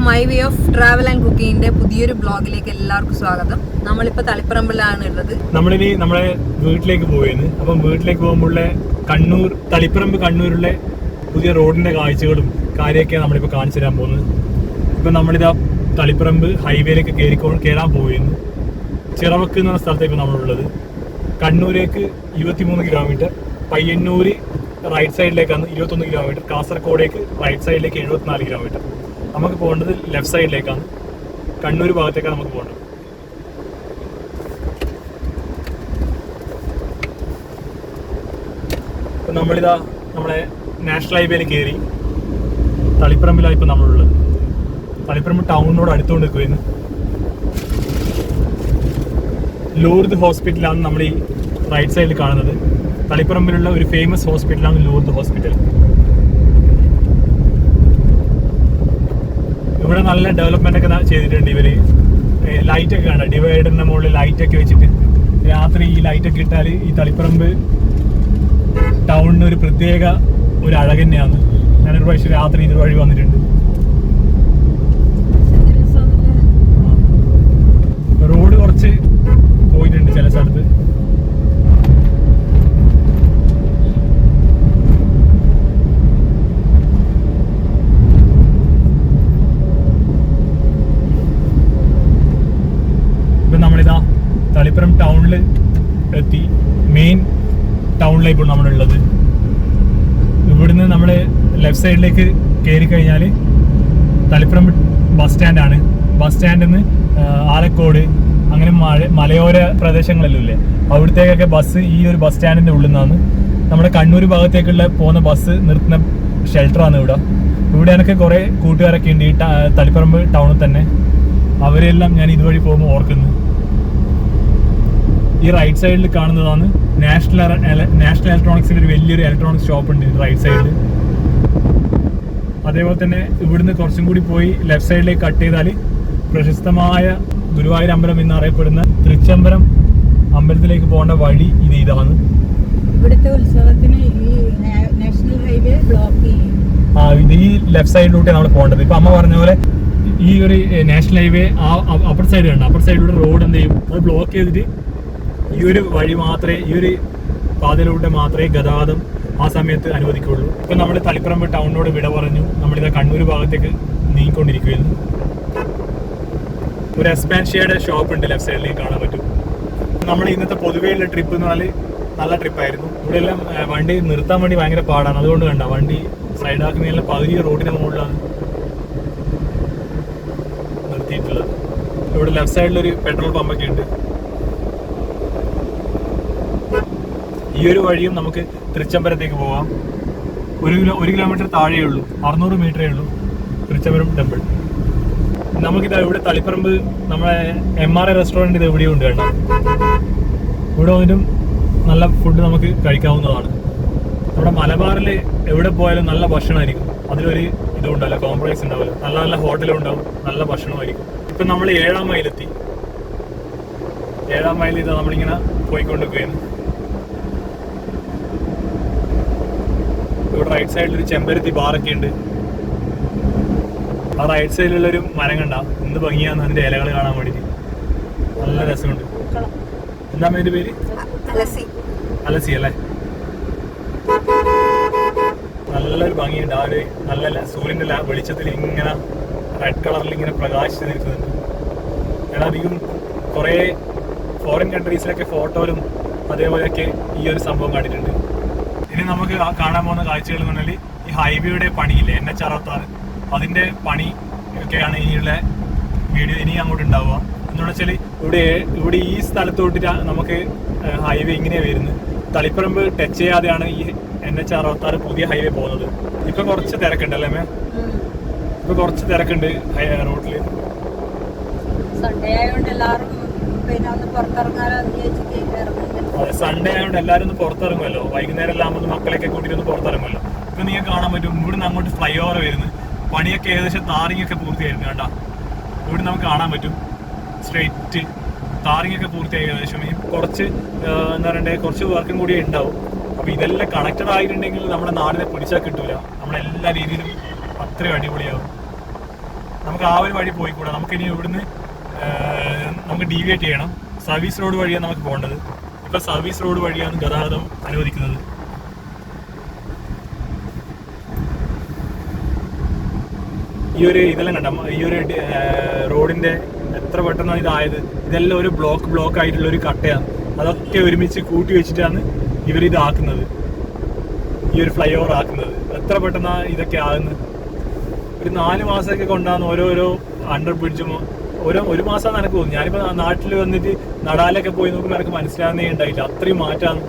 My way of travel and കുക്കിങ്ങിന്റെ പുതിയൊരു ബ്ലോഗിലേക്ക് എല്ലാവർക്കും സ്വാഗതം. നമ്മളിപ്പോ തളിപ്പറമ്പിലാണ് ഉള്ളത്. നമ്മളിനി നമ്മളെ വീട്ടിലേക്ക് പോയിരുന്നു. അപ്പം വീട്ടിലേക്ക് പോകുമ്പോഴുള്ള കണ്ണൂർ തളിപ്പറമ്പ് കണ്ണൂരുള്ള പുതിയ റോഡിന്റെ കാഴ്ചകളും കാര്യമൊക്കെയാണ് നമ്മളിപ്പോൾ കാണിച്ചു തരാൻ പോകുന്നത്. ഇപ്പം നമ്മളിതാ തളിപ്പറമ്പ് ഹൈവേയിലേക്ക് കയറാൻ പോയിരുന്നു. ചിറവക്ക് എന്ന് പറഞ്ഞ സ്ഥലത്തേക്ക് നമ്മളുള്ളത്. കണ്ണൂരേക്ക് 23 കിലോമീറ്റർ, പയ്യന്നൂര് റൈറ്റ് സൈഡിലേക്കാണ് 21 കിലോമീറ്റർ, കാസർഗോഡേക്ക് റൈറ്റ് സൈഡിലേക്ക് 74 കിലോമീറ്റർ. നമുക്ക് പോകേണ്ടത് ലെഫ്റ്റ് സൈഡിലേക്കാണ്, കണ്ണൂർ ഭാഗത്തേക്കാണ് നമുക്ക് പോകേണ്ടത്. ഇപ്പം നമ്മളിതാ നമ്മളെ നാഷണൽ ഹൈവേയിൽ കയറി തളിപ്പറമ്പിലാണ് ഇപ്പം നമ്മളുള്ളത്. തളിപ്പറമ്പ് ടൗണിനോട് അടുത്തുകൊണ്ട് നിൽക്കുകയാണ്. ലൂർദ് ഹോസ്പിറ്റലാണ് നമ്മൾ ഈ റൈറ്റ് സൈഡിൽ കാണുന്നത്. തളിപ്പറമ്പിലുള്ള ഒരു ഫേമസ് ഹോസ്പിറ്റലാണ് ലൂർദ് ഹോസ്പിറ്റൽ. ഇവിടെ നല്ല ഡെവലപ്മെന്റ് ഒക്കെ ചെയ്തിട്ടുണ്ട് ഇവര്. ലൈറ്റൊക്കെ കാണാം, ഡിവൈഡറിന്റെ മുകളിൽ ലൈറ്റൊക്കെ വെച്ചിട്ട് രാത്രി ഈ ലൈറ്റൊക്കെ ഇട്ടാൽ ഈ തളിപ്പറമ്പ് ടൗണിന് ഒരു പ്രത്യേക ഒരു അഴക് തന്നെയാണ്. ഞാനൊരു പ്രാവശ്യം രാത്രി ഇത് വഴി വന്നിട്ടുണ്ട്. റോഡ് കുറച്ച് പോയിട്ടുണ്ട് ചില സ്ഥലത്ത്. ഇപ്പം നമ്മളിതാ തളിപ്പറമ്പ് ടൗണിൽ എത്തി. മെയിൻ ടൗണിലാണ് ഇപ്പോൾ നമ്മളുള്ളത്. ഇവിടുന്ന് നമ്മൾ ലെഫ്റ്റ് സൈഡിലേക്ക് കയറി കഴിഞ്ഞാൽ തളിപ്പറമ്പ് ബസ് സ്റ്റാൻഡാണ്. ബസ് സ്റ്റാൻഡിൽ നിന്ന് ആലക്കോട് അങ്ങനെ മലയോര പ്രദേശങ്ങളെല്ലാം ഇല്ലേ, അവിടത്തേക്കൊക്കെ ബസ് ഈ ഒരു ബസ് സ്റ്റാൻഡിൻ്റെ ഉള്ളിൽ നിന്നാണ്. നമ്മുടെ കണ്ണൂർ ഭാഗത്തേക്കുള്ള പോകുന്ന ബസ് നിർത്തുന്ന ഷെൽട്ടറാണ് ഇവിടെ. ഇവിടെ എനിക്ക് കുറേ കൂട്ടുകാരൊക്കെ ഉണ്ട് ഈ തളിപ്പറമ്പ് ടൗണിൽ തന്നെ. അവരെല്ലാം ഞാൻ ഇതുവഴി പോകുമ്പോൾ ഓർക്കുന്നു. ഈ റൈറ്റ് സൈഡിൽ കാണുന്നതാണ് നാഷണൽ ഇലക്ട്രോണിക്സിന്റെ ഒരു വലിയൊരു ഇലക്ട്രോണിക്സ് ഷോപ്പ് ഉണ്ട് റൈറ്റ് സൈഡിൽ. അതേപോലെ തന്നെ ഇവിടുന്ന് കുറച്ചും കൂടി പോയി ലെഫ്റ്റ് സൈഡിലേക്ക് കട്ട് ചെയ്താൽ പ്രശസ്തമായ ഗുരുവായൂർ അമ്പലം എന്നറിയപ്പെടുന്ന തൃച്ചംബരം അമ്പലത്തിലേക്ക് പോകേണ്ട വഴി ഇതാണ്. ഇവിടുത്തെ ഉത്സവത്തിന് ഈ നാഷണൽ ഹൈവേ ബ്ലോക്ക് ചെയ്യും. ഇത് ഈ ലെഫ്റ്റ് സൈഡിലൂടെ നമ്മൾ പോകേണ്ടത്. ഇപ്പൊ അമ്മ പറഞ്ഞ പോലെ ഈ ഒരു നാഷണൽ ഹൈവേ അപ്പർ സൈഡ് ഉണ്ട്. അപ്പർ സൈഡിലൂടെ റോഡ് എന്ത് ചെയ്യും, അത് ബ്ലോക്ക് ചെയ്തിട്ട് ഈ ഒരു വഴി മാത്രമേ, ഈ ഒരു പാതയിലൂടെ മാത്രമേ ഗതാഗതം ആ സമയത്ത് അനുവദിക്കുള്ളൂ. ഇപ്പം നമ്മൾ തളിപ്പറമ്പ് ടൗണിനോട് വിട പറഞ്ഞു. നമ്മളിത് കണ്ണൂർ ഭാഗത്തേക്ക് നീങ്ങിക്കൊണ്ടിരിക്കുകയായിരുന്നു. ഒരു എക്സ്പാൻഷ്യയുടെ ഷോപ്പ് ഉണ്ട് ലെഫ്റ്റ് സൈഡിലേക്ക് കാണാൻ പറ്റും. നമ്മൾ ഇന്നത്തെ പൊതുവെയുള്ള ട്രിപ്പ് എന്ന് പറഞ്ഞാൽ നല്ല ട്രിപ്പായിരുന്നു. ഇവിടെ എല്ലാം വണ്ടി നിർത്താൻ വേണ്ടി ഭയങ്കര പാടാണ്. അതുകൊണ്ട് കണ്ട വണ്ടി സൈഡാക്കുന്നതിനുള്ള പകുതി റോഡിന് മുകളിലാണ് നിർത്തിയിട്ടുള്ളത്. ഇവിടെ ലെഫ്റ്റ് സൈഡിലൊരു പെട്രോൾ പമ്പൊക്കെ ഉണ്ട്. ഈ ഒരു വഴിയും നമുക്ക് തൃച്ചംബരത്തേക്ക് പോവാം. ഒരു കിലോമീറ്റർ താഴെയേ ഉള്ളൂ, 600 മീറ്ററേ ഉള്ളൂ തൃച്ചംബരം ടെമ്പിൾ. നമുക്കിത് ഇവിടെ തളിപ്പറമ്പ് നമ്മളെ MRA റെസ്റ്റോറൻറ്റ് ഇത് എവിടെയും ഉണ്ട് കേട്ടോ. ഇവിടെ വന്നിട്ടും നല്ല ഫുഡ് നമുക്ക് കഴിക്കാവുന്നതാണ്. നമ്മുടെ മലബാറിൽ എവിടെ പോയാലും നല്ല ഭക്ഷണമായിരിക്കും. അതിലൊരു ഇതുണ്ടല്ലോ, കോംപ്രമൈസ് ഉണ്ടാവില്ല. നല്ല നല്ല ഹോട്ടലും ഉണ്ടാവും, നല്ല ഭക്ഷണമായിരിക്കും. ഇപ്പം നമ്മൾ 7-ാം മൈലെത്തി. 7-ാം മൈലിൽ ഇത് നമ്മളിങ്ങനെ പോയിക്കൊണ്ടിരിക്കുകയാണ്. ഇവിടെ റൈറ്റ് സൈഡിലൊരു ചെമ്പരത്തി ബാറൊക്കെ ഉണ്ട്. ആ റൈറ്റ് സൈഡിലുള്ളൊരു മരം കണ്ട എന്ത് ഭംഗിയാണ് അതിന്റെ ഇലകൾ കാണാൻ വേണ്ടിയിട്ട്. നല്ല രസമുണ്ട്. എന്താ അതിന്റെ പേര്? അലസി അല്ലേ? നല്ലൊരു ഭംഗിയുണ്ട്. ആ ഒരു നല്ല സൂര്യന്റെ വെളിച്ചത്തിൽ ഇങ്ങനെ റെഡ് കളറിൽ ഇങ്ങനെ പ്രകാശിച്ച് നിൽക്കുന്നുണ്ട്. ഞാൻ അധികം കുറേ ഫോറിൻ കൺട്രീസിലൊക്കെ ഫോട്ടോയിലും അതേപോലെയൊക്കെ ഈ ഒരു സംഭവം കണ്ടിട്ടുണ്ട്. ഇനി നമുക്ക് കാണാൻ പോകുന്ന കാഴ്ചകൾ എന്ന് പറഞ്ഞാൽ ഈ ഹൈവേയുടെ പണിയില്ലേ, NH66, അതിന്റെ പണി ഒക്കെയാണ് ഇനിയുള്ള വീഡിയോ ഇനി അങ്ങോട്ട് ഉണ്ടാവുക. എന്ന് വെച്ചാൽ ഇവിടെ ഈ സ്ഥലത്തോട്ട് നമുക്ക് ഹൈവേ ഇങ്ങനെയാണ് വരുന്നത്. തളിപ്പറമ്പ് ടച്ച് ചെയ്യാതെയാണ് ഈ NH66 പുതിയ ഹൈവേ പോകുന്നത്. ഇപ്പൊ കുറച്ച് തിരക്കുണ്ട് അല്ലേ മേ? ഇപ്പൊ കുറച്ച് തിരക്കുണ്ട് റോഡില്. അതെ, സൺഡേ ആയതുകൊണ്ട് എല്ലാവരും ഒന്ന് പുറത്തിറങ്ങുമല്ലോ. വൈകുന്നേരം എല്ലാം ആകുമ്പോൾ മക്കളൊക്കെ കൂട്ടിയിട്ട് ഒന്ന് പുറത്തിറങ്ങുമല്ലോ. ഇപ്പൊ നിങ്ങൾക്ക് കാണാൻ പറ്റും ഇവിടുന്ന് അങ്ങോട്ട് ഫ്ലൈ ഓവർ വരുന്നത്. പണിയൊക്കെ ഏകദേശം താറിങ്ങൊക്കെ പൂർത്തിയായിരുന്നു കേട്ടോ. ഇവിടെ നമുക്ക് കാണാൻ പറ്റും സ്ട്രെയിറ്റ് താറിങ്ങൊക്കെ പൂർത്തിയായി ഏകദേശം. കുറച്ച് എന്താ പറയണ്ടേ, കുറച്ച് വർക്കും കൂടി ഉണ്ടാവും. അപ്പൊ ഇതെല്ലാം കണക്റ്റഡ് ആയിട്ടുണ്ടെങ്കിൽ നമ്മുടെ നാടിനെ പിടിച്ചാൽ കിട്ടൂല. നമ്മളെല്ലാ രീതിയിലും അത്രയും അടിപൊളിയാവും. നമുക്ക് ആ ഒരു വഴി പോയിക്കൂടാ. നമുക്കിനി ഇവിടുന്ന് നമുക്ക് ഡീവിയേറ്റ് ചെയ്യണം. സർവീസ് റോഡ് വഴിയാണ് നമുക്ക് പോകേണ്ടത്. ഇപ്പൊ സർവീസ് റോഡ് വഴിയാണ് ഗതാഗതം അനുവദിക്കുന്നത്. ഈ ഒരു ഇതെല്ലാം കണ്ട, ഈ ഒരു റോഡിന്റെ എത്ര പെട്ടെന്നാണ് ഇതായത്. ഇതെല്ലാം ഒരു ബ്ലോക്ക് ആയിട്ടുള്ള ഒരു കട്ടയാണ്. അതൊക്കെ ഒരുമിച്ച് കൂട്ടി വെച്ചിട്ടാണ് ഇവരിത് ആക്കുന്നത്, ഈ ഒരു ഫ്ലൈ ഓവർ ആക്കുന്നത്. എത്ര പെട്ടെന്നാണ് ഇതൊക്കെ ആകുന്നത്. ഒരു 4 മാസമൊക്കെ കൊണ്ടാണ് ഓരോരോ അണ്ടർ ബ്രിഡ്ജും. ഒരു മാസമാണ് എനിക്ക് തോന്നുന്നു. ഞാനിപ്പോൾ നാട്ടിൽ വന്നിട്ട് നടാലൊക്കെ പോയി നോക്കുമ്പോൾ എനിക്ക് മനസ്സിലാകുന്നേ ഉണ്ടായില്ല. അത്രയും മാറ്റമാണ്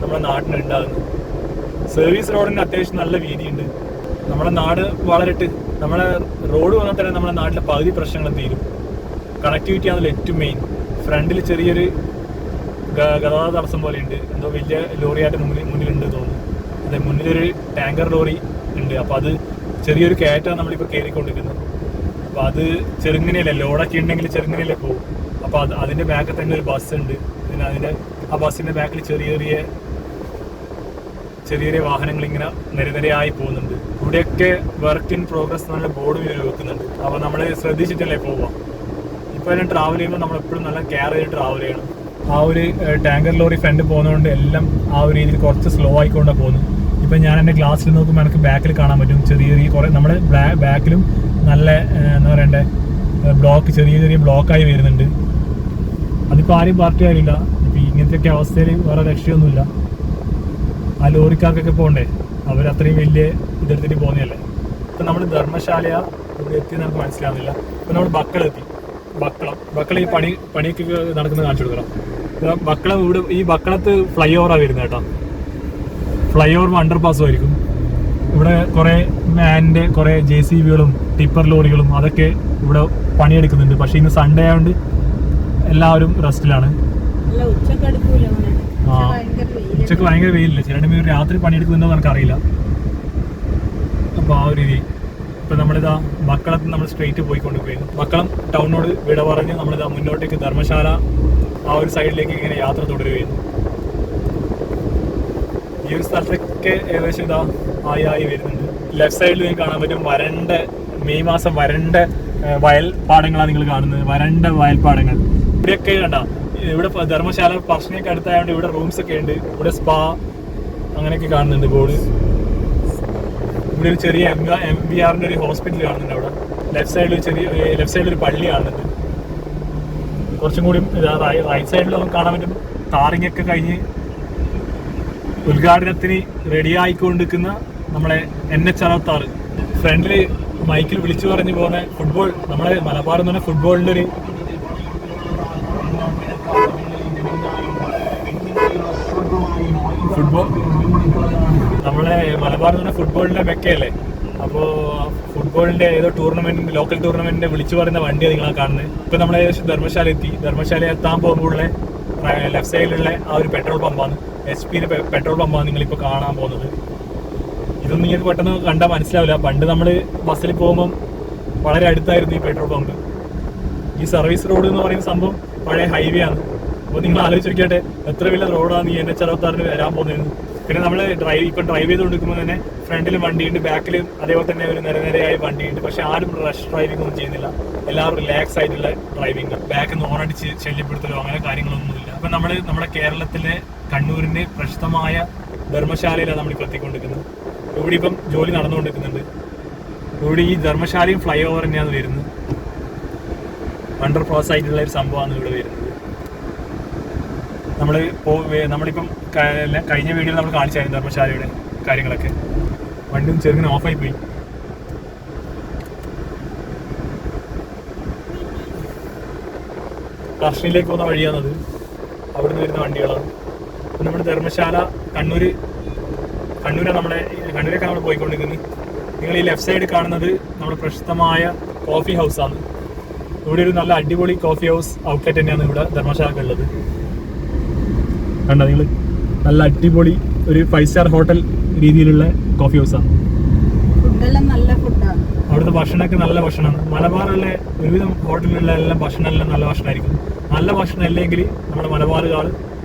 നമ്മുടെ നാട്ടിന് ഉണ്ടാകുന്നത്. സർവീസ് റോഡിന് അത്യാവശ്യം നല്ല വീതിയുണ്ട്. നമ്മുടെ നാട് വളരട്ട്. നമ്മളെ റോഡ് വന്നാൽ തന്നെ നമ്മുടെ നാട്ടിലെ പകുതി പ്രശ്നങ്ങളും തീരും. കണക്ടിവിറ്റി ആണല്ലോ ഏറ്റവും മെയിൻ. ഫ്രണ്ടിൽ ചെറിയൊരു ഗതാഗത തടസ്സം പോലെ ഉണ്ട്. എന്തോ വലിയ ലോറിയായിട്ട് മുന്നിലുണ്ട് തോന്നുന്നു. അതെ, മുന്നിലൊരു ടാങ്കർ ലോറി ഉണ്ട്. അപ്പോൾ അത് ചെറിയൊരു കയറ്റാണ് നമ്മളിപ്പോൾ കയറിക്കൊണ്ടിരിക്കുന്നത്. അപ്പോൾ അത് ചെറുങ്ങനെയല്ലേ, ലോഡൊക്കെ ഉണ്ടെങ്കിൽ ചെറുങ്ങനെയല്ലേ പോകും. അപ്പോൾ അതിൻ്റെ ബാക്കിൽ തന്നെ ഒരു ബസ് ഉണ്ട്. പിന്നെ ആ ബസ്സിൻ്റെ ബാക്കിൽ ചെറിയ ചെറിയ വാഹനങ്ങൾ ഇങ്ങനെ നിരനിരയായി പോകുന്നുണ്ട്. ഇവിടെയൊക്കെ വർക്ക് ഇൻ പ്രോഗ്രസ് എന്നുള്ള ബോർഡ് വെക്കുന്നുണ്ട്. അപ്പോൾ നമ്മൾ ശ്രദ്ധിച്ചിട്ടല്ലേ പോവാം. ഇപ്പോൾ എല്ലാം ട്രാവൽ ചെയ്യുമ്പോൾ നമ്മളെപ്പോഴും നല്ല കെയർ ചെയ്ത് ട്രാവൽ ചെയ്യണം. ആ ഒരു ടാങ്കർ ലോറി ഫ്രണ്ട് പോകുന്നതുകൊണ്ട് എല്ലാം ആ ഒരു രീതിയിൽ കുറച്ച് സ്ലോ ആയിക്കൊണ്ടാണ് പോകുന്നത്. ഇപ്പം ഞാൻ എൻ്റെ ഗ്ലാസ്സിൽ നോക്കുമ്പോൾ എനിക്ക് ബാക്കിൽ കാണാൻ പറ്റും ചെറിയ കുറേ നമ്മുടെ ബാക്കിലും നല്ല എന്താ പറയണ്ടേ ചെറിയ ബ്ലോക്കായി വരുന്നുണ്ട്. അതിപ്പോൾ ആരും പാർട്ടി കാര്യമില്ല. ഇപ്പം ഇങ്ങനത്തെയൊക്കെ അവസ്ഥയിൽ വേറെ രക്ഷയൊന്നുമില്ല. ആ ലോറിക്കാർക്കൊക്കെ പോകണ്ടേ, അവരത്രയും വലിയ ഇതെടുത്തിട്ട് പോകുന്നതല്ലേ. ഇപ്പം നമ്മൾ ധർമ്മശാല ഇവിടെ എത്തി നമുക്ക് മനസ്സിലാവുന്നില്ല. ഇപ്പം നമ്മൾ ബക്കളം ഈ പണിയൊക്കെ നടക്കുന്നത് കാണിച്ചു കൊടുക്കണം. ബക്കളം ഇവിടെ ഈ ബക്കളത്ത് ഫ്ലൈ ഓവറാണ് വരുന്നത് കേട്ടോ. ഫ്ലൈ ഓവർ അണ്ടർ പാസ്സും ആയിരിക്കും. ഇവിടെ കുറേ മാനിൻ്റെ കുറേ JCBകളും ടിപ്പർ ലോറികളും അതൊക്കെ ഇവിടെ പണിയെടുക്കുന്നുണ്ട്. പക്ഷേ ഇന്ന് സൺഡേ ആയതുകൊണ്ട് എല്ലാവരും റെസ്റ്റിലാണ്. ഉച്ചക്ക് ഭയങ്കര വെയിലില്ല. ചില രാത്രി പണിയെടുക്കുന്നുണ്ടോ എനിക്കറിയില്ല. അപ്പോൾ ആ ഒരു രീതി. ഇപ്പം നമ്മളിതാ ബക്കളത്ത് നമ്മൾ സ്ട്രെയിറ്റ് പോയിക്കൊണ്ടിരിക്കുന്നു. ബക്കളം ടൗണിനോട് വിട പറഞ്ഞ് നമ്മളിതാ മുന്നോട്ടേക്ക് ധർമ്മശാല ആ ഒരു സൈഡിലേക്ക് ഇങ്ങനെ യാത്ര തുടരുകയായിരുന്നു. ഈ ഒരു സ്ഥലത്തൊക്കെ ഏകദേശം ഇതാ ആയി വരുന്നുണ്ട്. ലെഫ്റ്റ് സൈഡിൽ നിങ്ങൾക്ക് കാണാൻ പറ്റും മെയ് മാസം വരണ്ട വയൽപ്പാടങ്ങളാണ് നിങ്ങൾ കാണുന്നത്. വരണ്ട വയൽപ്പാടങ്ങൾ ഇവിടെയൊക്കെ കണ്ട. ഇവിടെ ധർമ്മശാല പറശ്ശിനിയൊക്കെ അടുത്തായതുകൊണ്ട് ഇവിടെ റൂംസ് ഒക്കെ ഉണ്ട്. ഇവിടെ സ്പാ അങ്ങനെയൊക്കെ കാണുന്നുണ്ട് ബോർഡ്. ഇവിടെ ഒരു ചെറിയ MBRന്റെ ഒരു ഹോസ്പിറ്റൽ കാണുന്നുണ്ട്. അവിടെ ലെഫ്റ്റ് സൈഡിൽ ഒരു പള്ളി കാണുന്നുണ്ട്. കുറച്ചും കൂടി റൈറ്റ് സൈഡിൽ നമുക്ക് കാണാൻ പറ്റും ടാറിംഗ് ഒക്കെ കഴിഞ്ഞ് ഉദ്ഘാടനത്തിന് റെഡി ആയിക്കൊണ്ടിരിക്കുന്ന നമ്മളെ NH66. ഫ്രണ്ടിൽ മൈക്കിൽ വിളിച്ചു പറഞ്ഞു പോകുന്ന ഫുട്ബോൾ, നമ്മളെ മലബാർ എന്ന് പറഞ്ഞ ഫുട്ബോളിൻ്റെ ഒരു നമ്മളെ മലബാർ എന്ന് പറഞ്ഞ ഫുട്ബോളിൻ്റെ മെക്കയല്ലേ. അപ്പോൾ ഫുട്ബോളിൻ്റെ ഏതോ ലോക്കൽ ടൂർണമെൻറ്റിൻ്റെ വിളിച്ചു പറയുന്ന വണ്ടിയാണ് നിങ്ങളാണ് കാണുന്നത്. ഇപ്പോൾ നമ്മൾ ഏകദേശം ധർമ്മശാല എത്താൻ പോകുമ്പോഴുള്ള ലെഫ്റ്റ് സൈഡിലുള്ള ആ ഒരു പെട്രോൾ പമ്പാണ്, HP പെട്രോൾ പമ്പാണ് നിങ്ങളിപ്പോൾ കാണാൻ പോകുന്നത്. ഇതൊന്നും നിങ്ങൾക്ക് പെട്ടെന്ന് കണ്ടാൽ മനസ്സിലാവില്ല. പണ്ട് നമ്മൾ ബസ്സിൽ പോകുമ്പം വളരെ അടുത്തായിരുന്നു ഈ പെട്രോൾ പമ്പ്. ഈ സർവീസ് റോഡ് എന്ന് പറയുന്ന സംഭവം പഴയ ഹൈവേ ആണ്. അപ്പോൾ നിങ്ങൾ ആലോചിച്ചിരിക്കട്ടെ എത്ര വലിയ റോഡാണ് ഈ NH66 വരാൻ പോകുന്നത്. പിന്നെ നമ്മൾ ഡ്രൈവ് ചെയ്തുകൊണ്ടിരിക്കുമ്പോൾ തന്നെ ഫ്രണ്ടിലും വണ്ടിയുണ്ട്, ബാക്കിലും അതേപോലെ തന്നെ ഒരു നിരനിരയായി വണ്ടിയുണ്ട്. പക്ഷെ ആരും റഷ് ഡ്രൈവിംഗ് ഒന്നും ചെയ്യുന്നില്ല. എല്ലാവരും റിലാക്സ് ആയിട്ടുള്ള ഡ്രൈവിംഗ്. ബാക്കിൽ നിന്ന് ഓണടിച്ച് ശല്യപ്പെടുത്തലോ അങ്ങനെ കാര്യങ്ങളൊന്നുമില്ല. അപ്പം നമ്മുടെ കേരളത്തിലെ കണ്ണൂരിൻ്റെ പ്രശസ്തമായ ധർമ്മശാലയിലാണ് നമ്മളിപ്പോൾ എത്തിക്കൊണ്ടിരിക്കുന്നത്. ഇവിടെ ഇപ്പം ജോലി നടന്നുകൊണ്ടിരിക്കുന്നുണ്ട്. ഇവിടെ ഈ ധർമ്മശാലയും ഫ്ലൈ ഓവർ തന്നെയാണ് വരുന്നത്. അണ്ടർ പാസ് ആയിട്ടുള്ള ഒരു സംഭവമാണ് ഇവിടെ വരുന്നത്. നമ്മളിപ്പം കഴിഞ്ഞ വീഡിയോയിൽ നമ്മൾ കാണിച്ചായിരുന്നു ധർമ്മശാലയുടെ കാര്യങ്ങളൊക്കെ. വണ്ടിയും ചെറുങ്ങനെ ഓഫായി പോയി. പറശ്ശിനിയിലേക്ക് പോകുന്ന വഴിയാണത്. അവിടുന്ന് വരുന്ന വണ്ടികളാണ്. അപ്പം നമ്മുടെ ധർമ്മശാല കണ്ണൂരൊക്കെ നമ്മൾ പോയിക്കൊണ്ടിരിക്കുന്നത്. നിങ്ങൾ ഈ ലെഫ്റ്റ് സൈഡ് കാണുന്നത് നമ്മുടെ പ്രശസ്തമായ കോഫി ഹൗസാണ്. ഇവിടെ ഒരു നല്ല അടിപൊളി കോഫി ഹൗസ് ഔട്ട്ലെറ്റ് തന്നെയാണ് ഇവിടെ ധർമ്മശാലക്കുള്ളത്. കണ്ടോ നിങ്ങൾ, നല്ല അടിപൊളി ഒരു 5 സ്റ്റാർ ഹോട്ടൽ രീതിയിലുള്ള കോഫി ഹൗസാണ്. അവിടുത്തെ ഭക്ഷണമൊക്കെ നല്ല ഭക്ഷണമാണ്. മലബാറിലെ ഒരുവിധം ഹോട്ടലിലുള്ള എല്ലാം ഭക്ഷണമെല്ലാം നല്ല ഭക്ഷണമായിരിക്കും. നല്ല ഭക്ഷണം അല്ലെങ്കിൽ നമ്മുടെ മലബാറുകാർ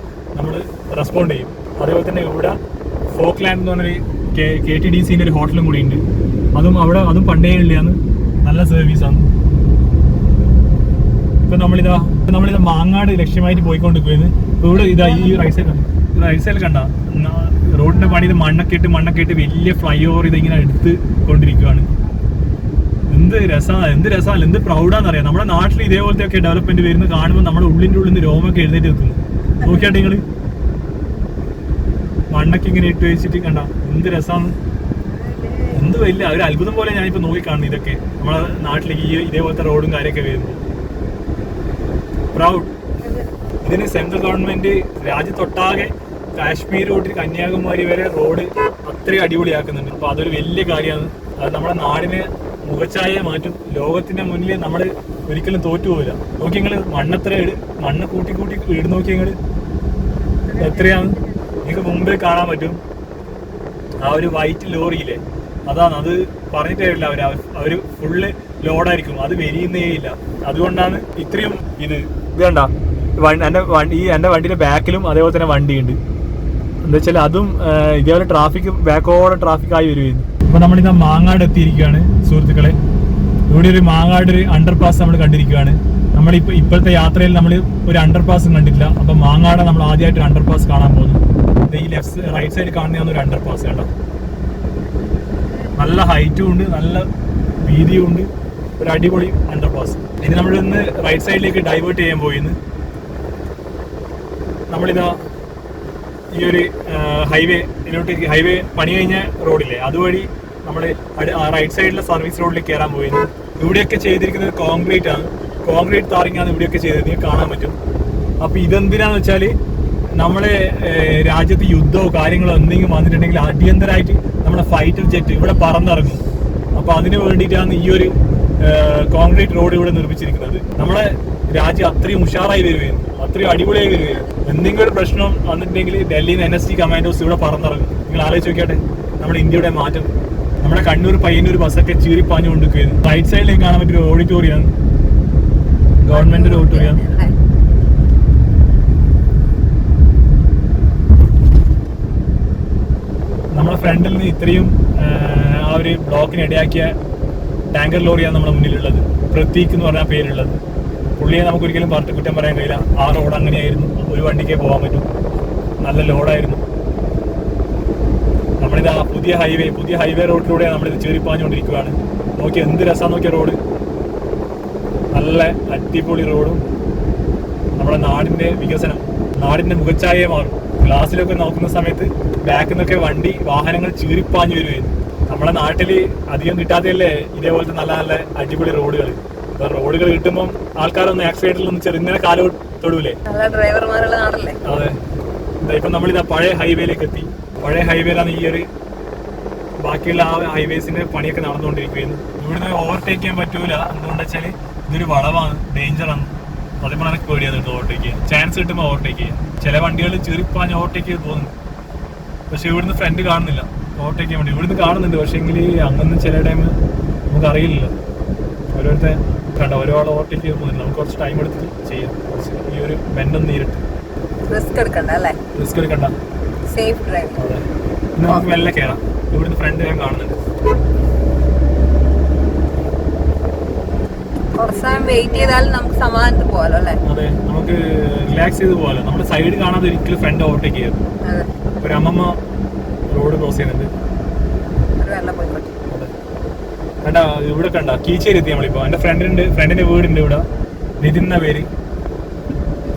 നമ്മൾ റെസ്പോണ്ട് ചെയ്യും. അതേപോലെ തന്നെ ഇവിടെ ഫോക്ക് ലാൻഡ് എന്ന് പറഞ്ഞൊരു KTDCൻ്റെ ഒരു ഹോട്ടലും കൂടി ഉണ്ട്. അതും പണ്ടേ ഉള്ളതാണ്. നല്ല സർവീസാണ്. ഇപ്പൊ നമ്മളിതാ മാങ്ങാട് ലക്ഷ്യമായിട്ട് പോയിക്കൊണ്ടിരിക്കുന്നത്. ഇപ്പൊ ഇവിടെ ഇതാ ഈ റൈറ്റ് സൈഡിൽ കണ്ട റോഡിന്റെ പണി, ഇത് മണ്ണൊക്കെ ഇട്ട് വലിയ ഫ്ലൈ ഓവർ ഇതിങ്ങനെ എടുത്ത് കൊണ്ടിരിക്കുകയാണ്. എന്ത് രസമാണ്, എന്ത് പ്രൗഡാന്നറിയാം. നമ്മുടെ നാട്ടിൽ ഇതേപോലത്തെ ഒക്കെ ഡെവലപ്മെന്റ് വരുന്ന കാണുമ്പോൾ നമ്മുടെ ഉള്ളിന്റെ ഉള്ളിൽ നിന്ന് രോമൊക്കെ എഴുന്നേറ്റ് നിൽക്കുന്നു. നോക്കിയാട്ടെ നിങ്ങള് മണ്ണൊക്കെ ഇങ്ങനെ ഇട്ട് വെച്ചിട്ട് കണ്ട എന്ത് രസമാണ്, എന്ത് വലിയ ഒരു അത്ഭുതം പോലെ ഞാനിപ്പോ നോക്കി കാണുന്നു. ഇതൊക്കെ നമ്മളെ നാട്ടിലേക്ക് ഇതേപോലത്തെ റോഡും കാര്യമൊക്കെ വരുമ്പോൾ പ്രൗഡ്. ഇതിന് സെൻട്രൽ ഗവൺമെന്റ് രാജ്യത്തൊട്ടാകെ കാശ്മീർ തൊട്ട് കന്യാകുമാരി വരെ റോഡ് അത്രയും അടിപൊളിയാക്കുന്നുണ്ട്. അപ്പൊ അതൊരു വലിയ കാര്യമാണ്. അത് നമ്മുടെ നാടിനെ മുഖച്ഛായ മാറ്റും. ലോകത്തിന്റെ മുന്നിൽ നമ്മൾ ഒരിക്കലും തോറ്റുപോകില്ല. നോക്കി നിങ്ങള് മണ്ണ് കൂട്ടി വീട് നോക്കി നിങ്ങള് എത്രയാണ് നിങ്ങൾക്ക് മുമ്പിൽ കാണാൻ പറ്റും. ആ ഒരു വൈറ്റ് ലോറിയിലെ അതാണ്, അത് പറഞ്ഞിട്ടേ ഇല്ല. അവര് ഫുള്ള് ലോഡായിരിക്കും, അത് വരിയുന്നേ ഇല്ല. അതുകൊണ്ടാണ് ഇത്രയും ഇത് കണ്ട എന്റെ വണ്ടിയുടെ ബാക്കിലും അതേപോലെ തന്നെ വണ്ടിയുണ്ട്. എന്താ വെച്ചാൽ അതും ഇതേപോലെ ബാക്കോടെ ട്രാഫിക് ആയി വരുമായിരുന്നു. അപ്പൊ നമ്മളിതാ മാങ്ങാട് എത്തിയിരിക്കുകയാണ് സുഹൃത്തുക്കളെ. ഇവിടെ ഒരു മാങ്ങാട് ഒരു അണ്ടർപാസ് നമ്മൾ കണ്ടിരിക്കുകയാണ്. ഇപ്പോഴത്തെ യാത്രയിൽ നമ്മൾ ഒരു അണ്ടർപാസും കണ്ടിട്ടില്ല. അപ്പൊ മാങ്ങാട് നമ്മൾ ആദ്യമായിട്ട് അണ്ടർപാസ് കാണാൻ പോകുന്നു. ഈ റൈറ്റ് സൈഡിൽ കാണുന്ന ഒരു അണ്ടർപാസ് കേട്ടോ. നല്ല ഹൈറ്റും ഉണ്ട്, നല്ല വീതിയും ഉണ്ട്, ഒരു അടിപൊളി അണ്ടർപാസ്. ഇനി നമ്മളിന്ന് റൈറ്റ് സൈഡിലേക്ക് ഡൈവേർട്ട് ചെയ്യാൻ പോയിന്ന്. നമ്മളിതാ ഈ ഒരു ഹൈവേ പണി കഴിഞ്ഞ റോഡില്ലേ, അതുവഴി നമ്മൾ റൈറ്റ് സൈഡിലെ സർവീസ് റോഡിലേക്ക് കയറാൻ പോയിരുന്നു. ഇവിടെയൊക്കെ ചെയ്തിരിക്കുന്നത് കോൺക്രീറ്റ് ആണ്, കോൺക്രീറ്റ് താറിങ്ങാണ് ഇവിടെയൊക്കെ ചെയ്തത്, കാണാൻ പറ്റും. അപ്പൊ ഇതെന്തിനാന്ന് വെച്ചാല് നമ്മളെ രാജ്യത്ത് യുദ്ധമോ കാര്യങ്ങളോ എന്തെങ്കിലും വന്നിട്ടുണ്ടെങ്കിൽ അടിയന്തരമായിട്ട് നമ്മുടെ ഫൈറ്റർ ജെറ്റ് ഇവിടെ പറന്നിറങ്ങും. അപ്പൊ അതിന് വേണ്ടിയിട്ടാണ് ഈ ഒരു കോൺക്രീറ്റ് റോഡ് ഇവിടെ നിർമ്മിച്ചിരിക്കുന്നത്. നമ്മളെ രാജ്യം അത്രയും ഉഷാറായി വരുകയായിരുന്നു, അത്രയും അടിപൊളിയായി വരികയായിരുന്നു. എന്തെങ്കിലും ഒരു പ്രശ്നം വന്നിട്ടുണ്ടെങ്കിൽ ഡൽഹിയിൽ നിന്ന് NST കമാൻഡോസ് ഇവിടെ പറന്നിറങ്ങും. നിങ്ങൾ ആലോചിച്ച് നോക്കിയാട്ടെ നമ്മുടെ ഇന്ത്യയുടെ മാറ്റം. നമ്മുടെ കണ്ണൂർ പയ്യന്നൂർ ബസ്സൊക്കെ ചീറിപ്പാഞ്ഞു കൊണ്ടിരിക്കുകയായിരുന്നു. റൈറ്റ് സൈഡിലേക്ക് കാണാൻ പറ്റിയ ഓഡിറ്റോറിയം, ഗവൺമെന്റ് ഓഡിറ്റോറിയം. നമ്മുടെ ഫ്രണ്ടിൽ നിന്ന് ഇത്രയും ആ ഒരു ബ്ലോക്കിന് ഇടയാക്കിയ ടാങ്കർ ലോറിയാണ് നമ്മുടെ മുന്നിലുള്ളത്. പ്രതീക് എന്ന് പറഞ്ഞ പേരുള്ളത്. പുള്ളിയെ നമുക്ക് ഒരിക്കലും പറഞ്ഞിട്ട് കുറ്റം പറയാൻ കഴിയില്ല. ആ റോഡ് അങ്ങനെയായിരുന്നു, ഒരു വണ്ടിക്കേ പോകാൻ പറ്റും, നല്ല ലോഡായിരുന്നു. നമ്മളിതാ പുതിയ ഹൈവേ റോഡിലൂടെ നമ്മളിത് ചേരിപ്പാഞ്ഞുകൊണ്ടിരിക്കുകയാണ്. നോക്കി എന്ത് രസമാണ്, നോക്കിയ റോഡ്, നല്ല അടിപൊളി റോഡും. നമ്മുടെ നാടിന്റെ വികസനം, നാടിന്റെ മുഖച്ഛായയെ മാറും. ഗ്ലാസ്സിലൊക്കെ നോക്കുന്ന സമയത്ത് ബാക്കിൽ നിന്നൊക്കെ വാഹനങ്ങൾ ചീറിപ്പാഞ്ഞു വരുമായിരുന്നു. നമ്മുടെ നാട്ടിൽ അധികം കിട്ടാതെയല്ലേ ഇതേപോലത്തെ നല്ല നല്ല അടിപൊളി റോഡുകൾ. റോഡുകൾ കിട്ടുമ്പോൾ ആൾക്കാരൊന്ന് ആക്സിഡന്റിലൊന്നും ചെറുങ്ങനെ കാല് തൊടൂലേ. അതെ, ഇപ്പൊ നമ്മളിതാ പഴയ ഹൈവേയിലേക്ക് എത്തി. പഴയ ഹൈവേയിലാണ് ഈ ഒരു ബാക്കിയുള്ള ആ ഹൈവേസിന്റെ പണിയൊക്കെ നടന്നുകൊണ്ടിരിക്കുകയായിരുന്നു. ഇവിടുന്ന് ഓവർടേക്ക് ചെയ്യാൻ പറ്റൂല. എന്തുകൊണ്ടാ വെച്ചാല് ഇതൊരു വളവാണ്, ഡേഞ്ചറാണ്. അതേപോലെ എനിക്ക് പേടിയാണ് ഓവർടേക്ക് ചെയ്യാൻ. ചാൻസ് കിട്ടുമ്പോൾ ഓവർടേക്ക് ചെയ്യാം. ചില വണ്ടികൾ ചീറിപ്പാഞ്ഞ് ഓവർടേക്ക് ചെയ്ത് തോന്നുന്നു, പക്ഷെ ഇവിടുന്ന് ഫ്രണ്ട് കാണുന്നില്ല ഓവർടേക്ക് ചെയ്യാൻ വേണ്ടി. ഇവിടുന്ന് കാണുന്നുണ്ട്, പക്ഷെ എങ്കിൽ അങ്ങനൊന്നും ചില ടൈം നമുക്ക് അറിയില്ലല്ലോ. ഓരോരുത്തർ കണ്ട ഒരാൾ ഓവർടേക്ക് ചെയ്ത് പോകുന്നില്ല. നമുക്ക് കുറച്ച് ടൈം എടുത്തിട്ട് ചെയ്യാം. ഈ ഒരു ബെൻഡൊന്നും നേരിട്ട് റിസ്ക് എടുക്കണ്ട, സേഫ് ഡ്രൈവ്. അതെ, നമുക്ക് മെല്ലെ കയറാം. ഇവിടുന്ന് ഫ്രണ്ട് ഞാൻ കാണുന്നുണ്ട്. അതെ, നമുക്ക് റിലാക്സ് ചെയ്ത് പോകാലോ. നമ്മുടെ സൈഡ് കാണാതെ ഒരിക്കലും ഫ്രണ്ട് ഓവർടേക്ക് ചെയ്യും. ഒരു അമ്മമ്മ റോഡ് ക്രോസ് ചെയ്യുന്നുണ്ട്. കണ്ടാ ഇവിടെ കണ്ട കീച്ചേരി എത്തി നമ്മളിപ്പോ. എന്റെ ഫ്രണ്ടിന്റെ വീടുണ്ട് ഇവിടെ, നിതിൻ എന്ന പേര്.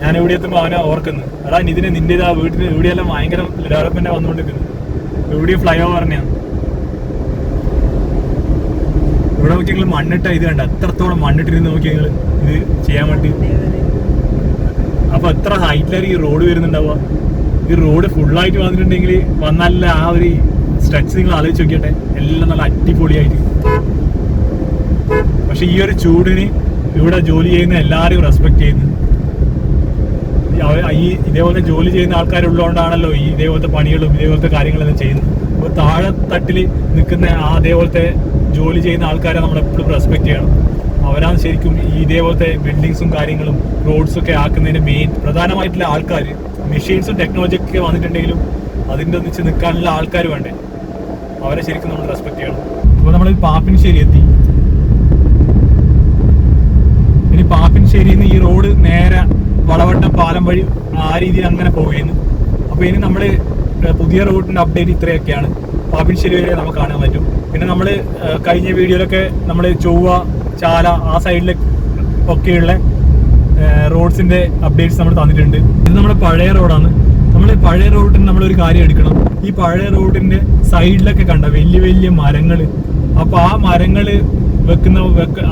ഞാൻ ഇവിടെ എത്തുമ്പോ അവനെ ഓർക്കുന്നു. അതാ നിതിന് നിന്റേത് ആ വീട്ടിന് ഇവിടെയെല്ലാം ഭയങ്കര ഡെവലപ്മെന്റ് വന്നുകൊണ്ടിരിക്കുന്നു. ഇവിടെയും ഫ്ലൈ ഓവർ തന്നെയാണ്. ഇവിടെ നോക്കി നിങ്ങൾ മണ്ണിട്ട ഇത് കണ്ട, എത്രത്തോളം മണ്ണിട്ടിരുന്ന് നോക്കി നിങ്ങൾ ഇത് ചെയ്യാൻ വേണ്ടി. അപ്പൊ എത്ര ഹൈറ്റിലായിരിക്കും ഈ റോഡ് വരുന്നുണ്ടാവുക. ഈ റോഡ് ഫുള്ളായിട്ട് വന്നിട്ടുണ്ടെങ്കിൽ വന്നാലല്ല ആ ഒരു സ്ട്രെച്ച് നിങ്ങൾ ആലോചിച്ച് നോക്കിയട്ടെ, എല്ലാം നല്ല അടിപൊളിയായിട്ട്. പക്ഷെ ഈ ഒരു ചൂടിന് ഇവിടെ ജോലി ചെയ്യുന്ന എല്ലാവരും റെസ്പെക്ട് ചെയ്യുന്നു. ഈ ഇതേപോലത്തെ ജോലി ചെയ്യുന്ന ആൾക്കാരുള്ളതുകൊണ്ടാണല്ലോ ഈ ഇതേപോലത്തെ പണികളും ഇതേപോലത്തെ കാര്യങ്ങളെല്ലാം ചെയ്യുന്നത്. അപ്പോൾ താഴെ തട്ടിൽ നിൽക്കുന്ന അതേപോലത്തെ ജോലി ചെയ്യുന്ന ആൾക്കാരെ നമ്മളെപ്പോഴും റെസ്പെക്ട് ചെയ്യണം. അവരാണ് ശരിക്കും ഈ ഇതേപോലത്തെ ബിൽഡിങ്സും കാര്യങ്ങളും റോഡ്സൊക്കെ ആക്കുന്നതിന് മെയിൻ പ്രധാനമായിട്ടുള്ള ആൾക്കാർ. മെഷീൻസും ടെക്നോളജിയൊക്കെ വന്നിട്ടുണ്ടെങ്കിലും അതിൻ്റെ ഒന്നിച്ച് നിൽക്കാനുള്ള ആൾക്കാർ വേണ്ടേ, അവരെ ശരിക്കും നമ്മൾ റെസ്പെക്ട് ചെയ്യണം. അപ്പോൾ നമ്മൾ പാപ്പിനിശ്ശേരി എത്തി. റോഡ് നേരെ വളവട്ടം പാലം വഴി ആ രീതിയിൽ അങ്ങനെ പോവുകയാണ്. അപ്പോൾ ഇനി നമ്മൾ പുതിയ റൂട്ടിൻ്റെ അപ്ഡേറ്റ് ഇത്രയൊക്കെയാണ്. പാപ്പിനിശ്ശേരി വരെ നമുക്ക് കാണാൻ പറ്റും. പിന്നെ നമ്മൾ കഴിഞ്ഞ വീഡിയോയിലൊക്കെ നമ്മൾ ചൊവ്വ ചാല ആ സൈഡിൽ ഒക്കെയുള്ള റോഡ്സിൻ്റെ അപ്ഡേറ്റ്സ് നമ്മൾ തന്നിട്ടുണ്ട്. ഇത് നമ്മുടെ പഴയ റോഡാണ്. നമ്മൾ പഴയ റോഡിന് നമ്മളൊരു കാര്യം എടുക്കണം. ഈ പഴയ റോഡിൻ്റെ സൈഡിലൊക്കെ കണ്ട വലിയ വലിയ മരങ്ങൾ. അപ്പോൾ ആ മരങ്ങൾ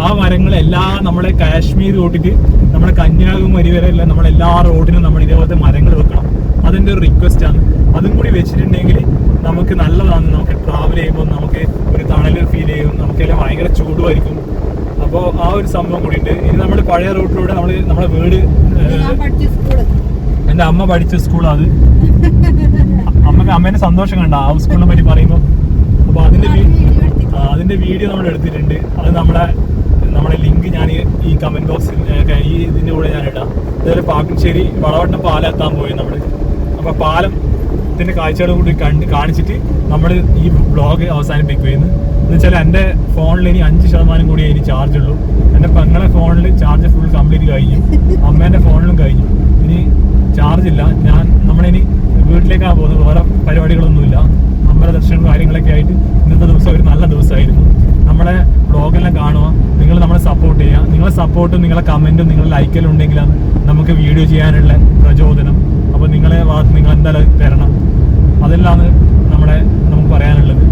ആ മരങ്ങളെല്ലാം നമ്മളെ കാശ്മീർ റോട്ടിക്ക് നമ്മളെ കന്യാകുമാരി വരെ അല്ല നമ്മളെല്ലാ റോഡിനും നമ്മൾ ഇതേപോലത്തെ മരങ്ങൾ വെക്കണം. അതെൻ്റെ ഒരു റിക്വസ്റ്റ് ആണ്. അതും കൂടി വെച്ചിട്ടുണ്ടെങ്കിൽ നമുക്ക് നല്ലതാണ്. നമുക്ക് ട്രാവൽ ചെയ്യുമ്പോൾ നമുക്ക് ഒരു തണൽ ഫീൽ ചെയ്യും. നമുക്കെല്ലാം ഭയങ്കര ചൂടുമായിരിക്കും. അപ്പോൾ ആ ഒരു സംഭവം കൂടി ഉണ്ട്. ഇനി നമ്മൾ പഴയ റൂട്ടിലൂടെ നമ്മുടെ വീട് എൻ്റെ അമ്മ പഠിച്ച സ്കൂളാണ്. അത് അമ്മേൻ്റെ സന്തോഷം കണ്ട ആ സ്കൂളിനെ പറ്റി പറയുമ്പോൾ. അപ്പോൾ അതിൻ്റെ വീഡിയോ നമ്മൾ എടുത്തിട്ടുണ്ട്. അത് നമ്മുടെ ലിങ്ക് ഞാൻ ഈ കമൻറ്റ് ബോക്സിൽ ഈ ഇതിൻ്റെ കൂടെ ഞാൻ ഇടാം. അതുപോലെ പാപ്പിനിശ്ശേരി വളവട്ടം പാലം എത്താൻ പോയി നമ്മൾ. അപ്പോൾ പാലത്തിൻ്റെ കാഴ്ചകൾ കൂടി കാണിച്ചിട്ട് നമ്മൾ ഈ വ്ളോഗ് അവസാനിപ്പിക്കുകയെന്ന് വെച്ചാൽ എൻ്റെ ഫോണിൽ ഇനി 5% കൂടി ഇനി ചാർജ് ഉള്ളൂ. എൻ്റെ പെങ്ങളെ ഫോണിൽ ചാർജ് ഫുൾ കംപ്ലീറ്റ് കഴിഞ്ഞു. അമ്മേൻ്റെ ഫോണിലും കഴിഞ്ഞു. ഇനി ചാർജ് ഇല്ല. നമ്മളിനി വീട്ടിലേക്കാണ് പോകുന്നത്. വേറെ പരിപാടികളൊന്നുമില്ല. അമ്പല ദർശനം കാര്യങ്ങളൊക്കെ ആയിട്ട് ഇന്നത്തെ ദിവസം ഒരു നല്ല ദിവസമായിരുന്നു. നമ്മളെ വ്ളോഗെല്ലാം കാണുക. നിങ്ങൾ നമ്മളെ സപ്പോർട്ട് ചെയ്യുക. നിങ്ങളെ സപ്പോർട്ടും നിങ്ങളെ കമൻറ്റും നിങ്ങളെ ലൈക്കെല്ലാം ഉണ്ടെങ്കിലാണ് നമുക്ക് വീഡിയോ ചെയ്യാനുള്ള പ്രചോദനം. അപ്പോൾ നിങ്ങളെ ഭാഗത്ത് നിങ്ങൾ എന്തായാലും തരണം. അതെല്ലാം നമുക്ക് പറയാനുള്ളത്.